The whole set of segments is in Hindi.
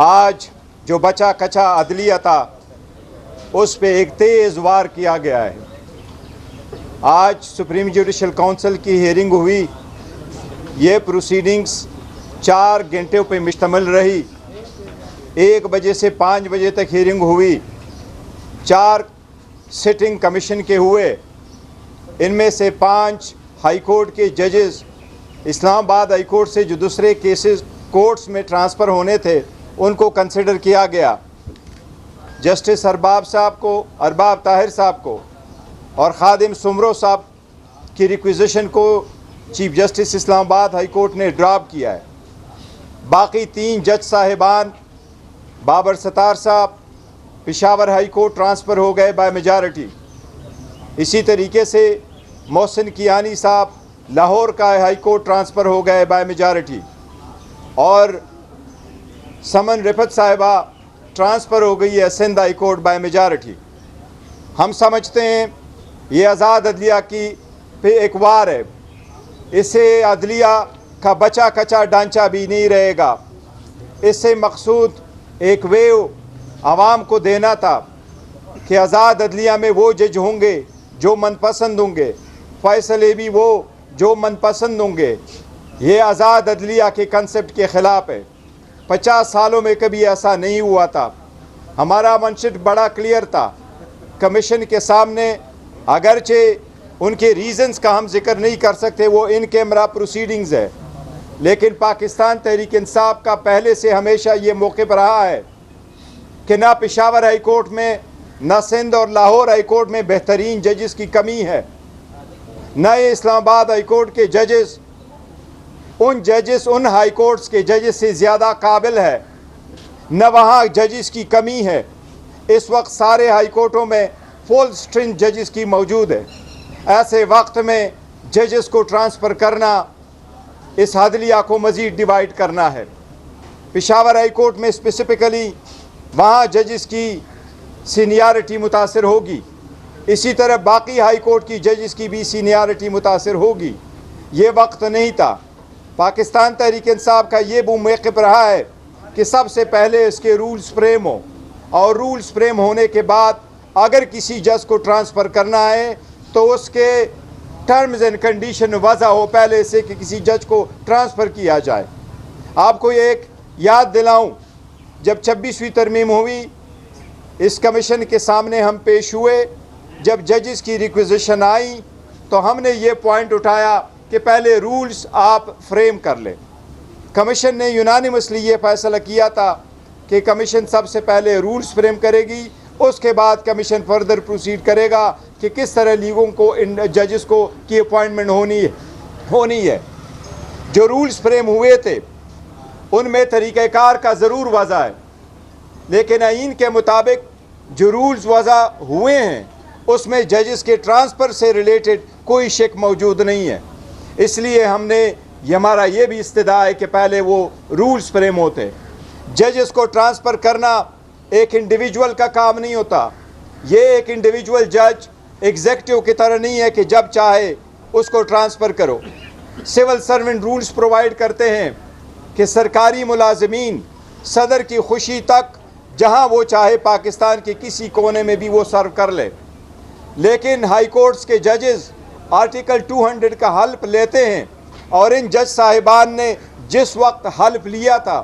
आज जो बचा कचा अदलिया था उस पे एक तेज़ वार किया गया है। आज सुप्रीम जुडिशल काउंसिल की हियरिंग हुई। ये प्रोसीडिंग्स 4 घंटों पे मुश्तमिल रही। 1 बजे से 5 बजे तक हियरिंग हुई। 4 सिटिंग कमीशन के हुए। इनमें से 5 हाई कोर्ट के जजेस इस्लामाबाद हाई कोर्ट से जो दूसरे केसेस कोर्ट्स में ट्रांसफ़र होने थे उनको कंसिडर किया गया। जस्टिस अरबाब ताहिर साहब को और खादिम सुमरो साहब की रिक्विजिशन को chief justice Islamabad high court ने ड्रॉप किया है। बाकी 3 जज साहिबान बाबर सत्तार साहब पेशावर हाई कोर्ट ट्रांसफ़र हो गए बाय मेजॉरिटी। इसी तरीके से मोहसिन कियानी साहब लाहौर का हाई कोर्ट ट्रांसफ़र हो गए बाय मेजॉरिटी और समन रिफत साहिबा ट्रांसफ़र हो गई है Sindh high court by majority. हम समझते हैं ये आज़ाद अदलिया की पे एक वार है। इससे अदलिया का बचा कचा ढांचा भी नहीं रहेगा। इससे मकसूद एक वेव आवाम को देना था कि आज़ाद अदलिया में वो जज होंगे जो मनपसंद होंगे, फ़ैसले भी वो जो मनपसंद होंगे। ये आज़ाद अदलिया के कंसेप्ट के ख़िलाफ़ है। 50 सालों में कभी ऐसा नहीं हुआ था। हमारा मनशट बड़ा क्लियर था कमीशन के सामने। अगरचे उनके रीज़न्स का हम जिक्र नहीं कर सकते, वो इन कैमरा प्रोसीडिंग्स है, लेकिन पाकिस्तान तहरीक इंसाफ का पहले से हमेशा ये मौक़िफ़ रहा है कि ना पेशावर हाई कोर्ट में ना सिंध और लाहौर हाई कोर्ट में बेहतरीन जजेस की कमी है, न ये इस्लामाबाद हाई कोर्ट के जजेस उन हाई कोर्ट्स के जजेस से ज़्यादा काबिल है, न वहाँ जजेस की कमी है। इस वक्त सारे हाई कोर्टों में फुल स्ट्रेंथ जजेस की मौजूद है। ऐसे वक्त में जजेस को ट्रांसफ़र करना इस अदलिया को मज़ीद डिवाइड करना है। पेशावर हाई कोर्ट में स्पेसिफ़िकली वहाँ जजेस की सीनियरिटी मुतासिर होगी। इसी तरह बाकी हाई कोर्ट की जजेस की भी सीनियरिटी मुतासिर होगी। ये वक्त नहीं था। पाकिस्तान तहरीक इंसाफ का ये वो मौक़िफ़ रहा है कि सबसे पहले इसके रूल्स फ्रेम हो और रूल्स फ्रेम होने के बाद अगर किसी जज को ट्रांसफ़र करना है तो उसके टर्म्स एंड कंडीशन वज़ा हो पहले से कि किसी जज को ट्रांसफ़र किया जाए। आपको एक याद दिलाऊं, जब 26वीं तरमीम हुई इस कमीशन के सामने हम पेश हुए, जब जजेस की रिक्विजिशन आई तो हमने ये पॉइंट उठाया कि पहले रूल्स आप फ्रेम कर लें। कमीशन ने यूनानिमसली ये फ़ैसला किया था कि कमीशन सबसे पहले रूल्स फ्रेम करेगी, उसके बाद कमीशन फर्दर प्रोसीड करेगा कि किस तरह लीगों को इन जजेस को की अपॉइंटमेंट होनी है। जो रूल्स फ्रेम हुए थे उनमें तरीक़ाकार का ज़रूर वज़ा है, लेकिन आइन के मुताबिक जो रूल्स वज़ा हुए हैं उसमें जजेस के ट्रांसफ़र से रिलेटेड कोई शक मौजूद नहीं है। इसलिए हमारा ये भी इस्तिदा है कि पहले वो रूल्स फ्रेम होते। जजेस को ट्रांसफ़र करना एक इंडिविजुअल का काम नहीं होता। ये एक इंडिविजुअल जज एग्जेक्टिव की तरह नहीं है कि जब चाहे उसको ट्रांसफ़र करो। सिविल सर्वेंट रूल्स प्रोवाइड करते हैं कि सरकारी मुलाजमीन सदर की खुशी तक जहां वो चाहे पाकिस्तान के किसी कोने में भी वो सर्व कर ले, लेकिन हाई कोर्ट्स के जजेस आर्टिकल 200 का हल्फ लेते हैं और इन जज साहिबान ने जिस वक्त हल्फ लिया था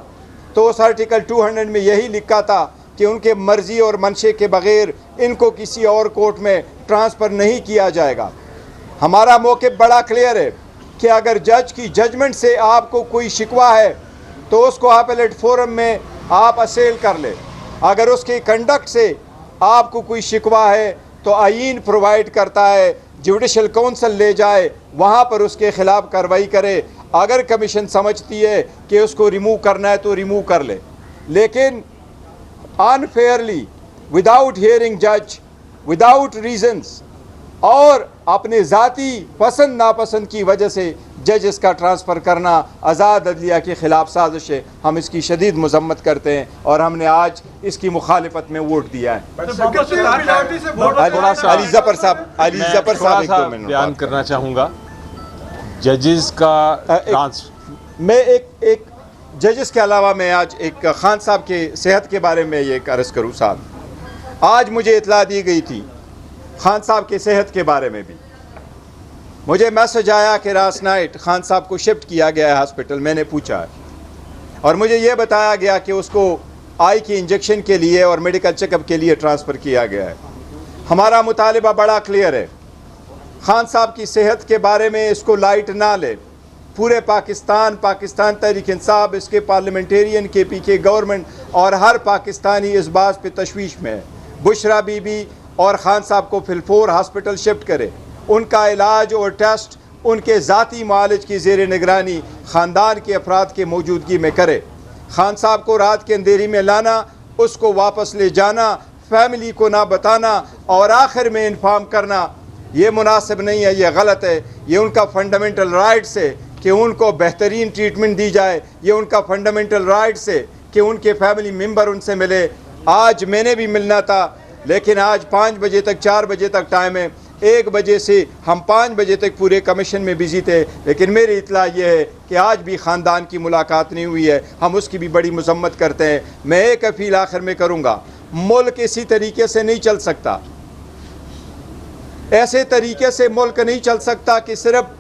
तो उस आर्टिकल 200 में यही लिखा था कि उनके मर्ज़ी और मंशे के बग़ैर इनको किसी और कोर्ट में ट्रांसफ़र नहीं किया जाएगा। हमारा मौक़िफ़ बड़ा क्लियर है कि अगर जज की जजमेंट से आपको कोई शिकवा है तो उसको अपीलेट फोरम में आप असेल कर ले। अगर उसके कंडक्ट से आपको कोई शिकवा है तो आइन प्रोवाइड करता है जुडिशल काउंसिल ले जाए, वहाँ पर उसके ख़िलाफ़ कार्रवाई करे। अगर कमीशन समझती है कि उसको रिमूव करना है तो रिमूव कर ले, लेकिन अनफेयरली विदाउट हियरिंग जज विदाउट रीजंस और अपने ज़ाती पसंद नापसंद की वजह से जजेस का ट्रांसफ़र करना आज़ाद अदलिया के ख़िलाफ़ साजिश है। हम इसकी शदीद मज़म्मत करते हैं और हमने आज इसकी मुखालिफत में वोट दिया है। अली ज़फ़र साहब बयान करना चाहूँगा। जजेस का मैं एक जजेस के अलावा मैं आज एक खान साहब के सेहत के बारे में ये अर्ज़ करूँ साहब, आज मुझे इतला दी गई थी खान साहब के सेहत के बारे में भी। मुझे मैसेज आया कि लास्ट नाइट खान साहब को शिफ्ट किया गया है हॉस्पिटल। मैंने पूछा और मुझे ये बताया गया कि उसको आई की इंजेक्शन के लिए और मेडिकल चेकअप के लिए ट्रांसफ़र किया गया है। हमारा मुतालिबा बड़ा क्लियर है, खान साहब की सेहत के बारे में इसको लाइट ना ले। पूरे पाकिस्तान तहरीक इंसाफ, इसके पार्लियामेंटेरियन, KPK गवर्नमेंट और हर पाकिस्तानी इस बात पे तशवीश में है। बुशरा बीबी और ख़ान साहब को फिलफोर हॉस्पिटल शिफ्ट करे, उनका इलाज और टेस्ट उनके ज़ाती मालिज की ज़ेर निगरानी ख़ानदान के अफराद के मौजूदगी में करे। खान साहब को रात के अंधेरी में लाना, उसको वापस ले जाना, फैमिली को ना बताना और आखिर में इन्फॉर्म करना, ये मुनासिब नहीं है, ये गलत है। ये उनका फंडामेंटल राइट्स है कि उनको बेहतरीन ट्रीटमेंट दी जाए। ये उनका फंडामेंटल राइट्स है कि उनके फैमिली मेम्बर उनसे मिले। आज मैंने भी मिलना था, लेकिन आज 5 बजे तक 4 बजे तक टाइम है। 1 बजे से हम 5 बजे तक पूरे कमीशन में बिजी थे, लेकिन मेरी इतला ये है कि आज भी ख़ानदान की मुलाकात नहीं हुई है। हम उसकी भी बड़ी मज़म्मत करते हैं। मैं एक अपील आखिर में करूँगा, मुल्क इसी तरीके से नहीं चल सकता। ऐसे तरीके से मुल्क नहीं चल सकता कि सिर्फ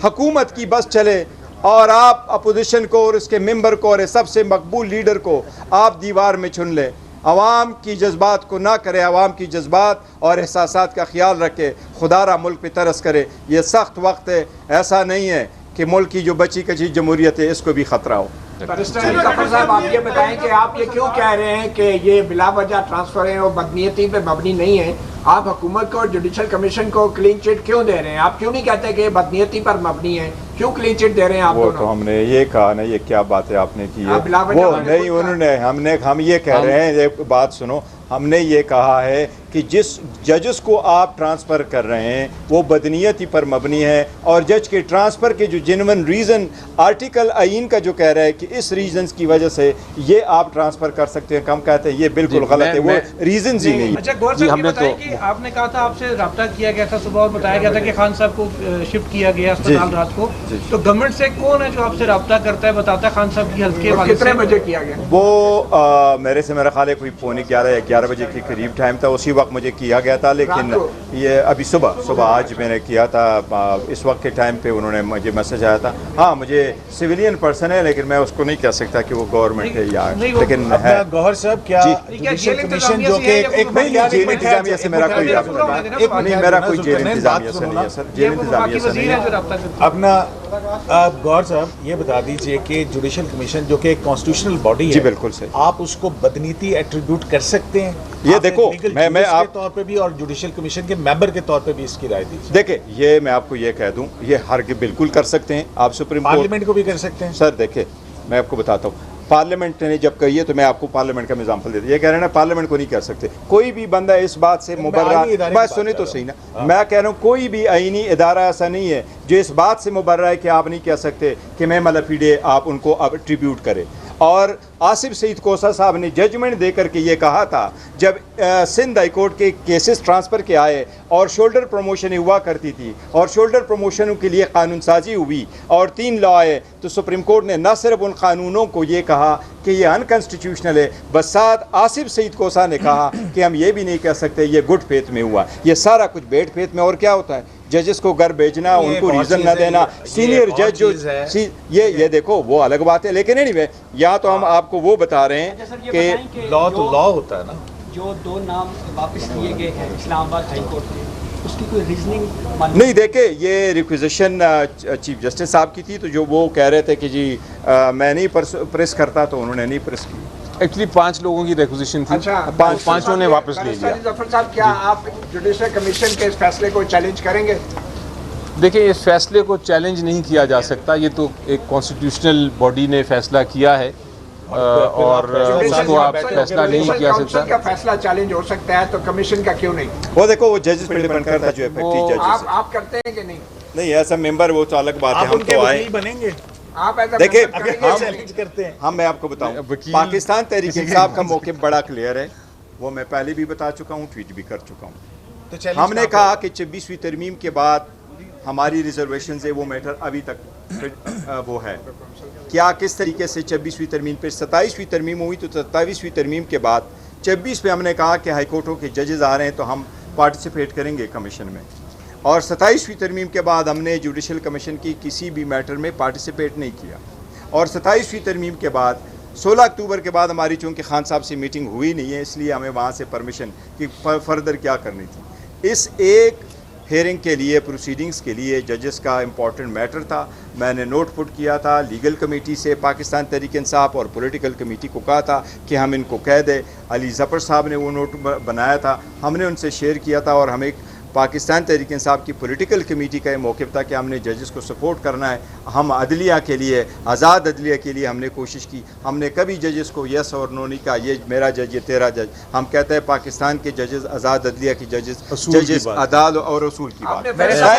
हुकूमत की बस चले और आप अपोजिशन को और उसके मेंबर को और सबसे मकबूल लीडर को आप दीवार में चुन लें। आवाम की जज्बात को ना करे, आवाम की जज्बात और एहसासात का ख्याल रखे, खुदारा मुल्क पे तरस करे। ये सख्त वक्त है, ऐसा नहीं है कि मुल्क की जो बची कची जमहूरियत है इसको भी ख़तरा हो। जफर साहब, आप ये बताएं कि आप ये क्यों कह रहे हैं कि ये बिला वजह ट्रांसफर है और बदनीयती पे मबनी नहीं है? आप हुकूमत को और जुडिशल कमीशन को क्लीन चिट क्यों दे रहे हैं? आप क्यों नहीं कहते कि बदनीयती पर मबनी है? क्यों क्लीन चिट दे रहे हैं आप? वो तो हमने ये कहा ना, ये क्या बात है आपने की है? वो नहीं, उन्होंने हम ये कह रहे हैं, ये बात सुनो, हमने ये कहा है कि जिस जजेस को आप ट्रांसफ़र कर रहे हैं वो बदनीयती पर मबनी है, और जज के ट्रांसफ़र के जो जेन्युइन रीज़न आर्टिकल आइन का जो कह रहा है कि इस रीज़न्स की वजह से ये आप ट्रांसफ़र कर सकते हैं, हम कहते हैं ये बिल्कुल गलत है, वो रीज़न ही नहीं। अच्छा गौर साहब, ये बताएं कि आपने कहा था आपसे रब्ता किया गया था सुबह और बताया गया था कि खान साहब को शिफ्ट किया गया अस्पताल रात को, तो गवर्नमेंट से कौन है जो आपसे रब्ता करता है, बताता है खान साहब की हेल्थ के बारे में? कितने बजे किया गया? वो मेरे से मेरा ख्याल है कोई 11:45 या 11 बजे के करीब टाइम था, उसी वक्त मुझे किया गया था। लेकिन ये अभी सुबह आज मैंने किया था, इस वक्त के टाइम पे उन्होंने मुझे मैसेज आया था। हाँ, मुझे सिविलियन पर्सन है, लेकिन मैं उसको नहीं कह सकता कि वो गवर्नमेंट है या, लेकिन है। गौहर साहब, क्या जुडिशल कमीशन जो कि एक जेल इंतजामिया से मेरा कोई मेरा कोई जेल इंतजामिया से नहीं है सर, जेल इंतजामिया से नहीं है। अपना आप गौर साहब ये बता दीजिए कि जुडिशल कमीशन जो कि एक कॉन्स्टिट्यूशनल बॉडी है, जी बिल्कुल सही, आप उसको बदनीति एट्रीब्यूट कर सकते हैं? ये देखो, मैं आप तौर पे भी और जुडिशल कमीशन के मेंबर के तौर पे भी इसकी राय दीजिए। देखिए, ये मैं आपको ये कह दूं, ये हर के बिल्कुल कर सकते हैं आप, सुप्रीम कोर्ट पार्लियामेंट को भी कर सकते हैं सर। देखिए, मैं आपको बताता हूँ, पार्लियामेंट ने जब कही है तो मैं आपको पार्लियामेंट का एग्जाम्पल देता हूँ। ये कह रहे हैं ना पार्लियामेंट को नहीं कर सकते, कोई भी बंदा इस बात से मुबर्रा, बात सुने तो सही ना, मैं कह रहा हूँ कोई भी आईनी इदारा ऐसा नहीं है जो इस बात से मुबर्रा है कि आप नहीं कह सकते कि मैं मलफीडे आप उनको अब ट्रिब्यूट करें। और आसिफ सईद कोसा साहब ने जजमेंट दे करके ये कहा था, जब सिंध हाई कोर्ट के केसेस ट्रांसफ़र के आए और शोल्डर प्रमोशन हुआ करती थी और शोल्डर प्रमोशनों के लिए कानून साजी हुई और 3 लॉ आए, तो सुप्रीम कोर्ट ने न सिर्फ उन कानूनों को ये कहा कि ये अनकॉन्स्टिट्यूशनल है, बस साथ आसिफ सईद कोसा ने कहा कि हम ये भी नहीं कह सकते ये गुड फेथ में हुआ, ये सारा कुछ बैड फेथ में। और क्या होता है, जजेस को घर भेजना, उनको रीज़न ना देना, सीनियर जज जो ये देखो वो अलग बात है। लेकिन एनीवे, यहाँ तो हम आपको वो बता रहे हैं कि लॉ तो लॉ होता है ना। जो 2 नाम वापस किए गए हैं इस्लामाबाद हाई कोर्ट के, उसकी कोई रीजनिंग नहीं? देखे, ये रिक्विजिशन चीफ जस्टिस साहब की थी, तो जो वो कह रहे थे कि जी मैं नहीं प्रेस करता, तो उन्होंने नहीं प्रेस की। एक्चुअली 5 लोगों की रिक्विजिशन थी। अच्छा, पांचों ने वापस ले लिया। जफर साहब, क्या आप जुडिशल कमीशन के इस फैसले को चैलेंज करेंगे? देखिए, इस फैसले को चैलेंज नहीं किया जा सकता, ये तो एक कॉन्स्टिट्यूशनल बॉडी ने फैसला किया है और उसको आप फैसला नहीं किया सकता। का फैसला चैलेंज हो सकता है, तो कमीशन का क्यों नहीं? वो देखो, वो जजेस पे डिपेंड करता है, जो इफेक्टिव जजेस आप करते हैं कि नहीं? नहीं, ऐसा मेंबर वो तो अलग बात है, हम तो आए बनेंगे। आप ऐसा देखिए, चैलेंज करते हैं। हम, मैं आपको बताऊं, पाकिस्तान तहरीक इंसाफ का मौक़िफ़ बड़ा क्लियर है, वो मैं पहले भी बता चुका हूं, ट्वीट भी कर चुका हूं। तो हमने कहा कि 26वीं तरमीम के बाद हमारी रिजर्वेशन है वो मैटर अभी तक वो है। क्या किस तरीके से 26वीं तरमीम पे 27वीं तरमीम हुई तो 27वीं तरमीम के बाद 26 पे हमने कहा कि हाई कोर्टों के जजेस आ रहे हैं तो हम पार्टिसिपेट करेंगे कमीशन में, और 27वीं तरमीम के बाद हमने जुडिशल कमीशन की किसी भी मैटर में पार्टिसिपेट नहीं किया। और 27वीं तरमीम के बाद 16 अक्टूबर के बाद हमारी चूँकि खान साहब से मीटिंग हुई नहीं है, इसलिए हमें वहाँ से परमिशन कि फर्दर क्या करनी थी। इस एक हेयरिंग के लिए, प्रोसीडिंग्स के लिए जजेस का इम्पॉर्टेंट मैटर था। मैंने नोट पुट किया था लीगल कमेटी से, पाकिस्तान तहरीक इंसाफ और पॉलिटिकल कमेटी को कहा था कि हम इनको कह दें। अली ज़फ़र साहब ने वो नोट बनाया था, हमने उनसे शेयर किया था, और हमें पाकिस्तान तहरीक इंसाफ की पॉलिटिकल कमेटी का ये मौक़िफ़ था कि हमने जजेस को सपोर्ट करना है। हम अदलिया के लिए, आज़ाद अदलिया के लिए हमने कोशिश की। हमने कभी जजेस को यस और नो नहीं कहा, ये मेरा जज, ये तेरा जज। हम कहते हैं पाकिस्तान के जजेस, आज़ाद अदलिया की जजेस, असूल की बात। अदाल और असूल की बात। आपने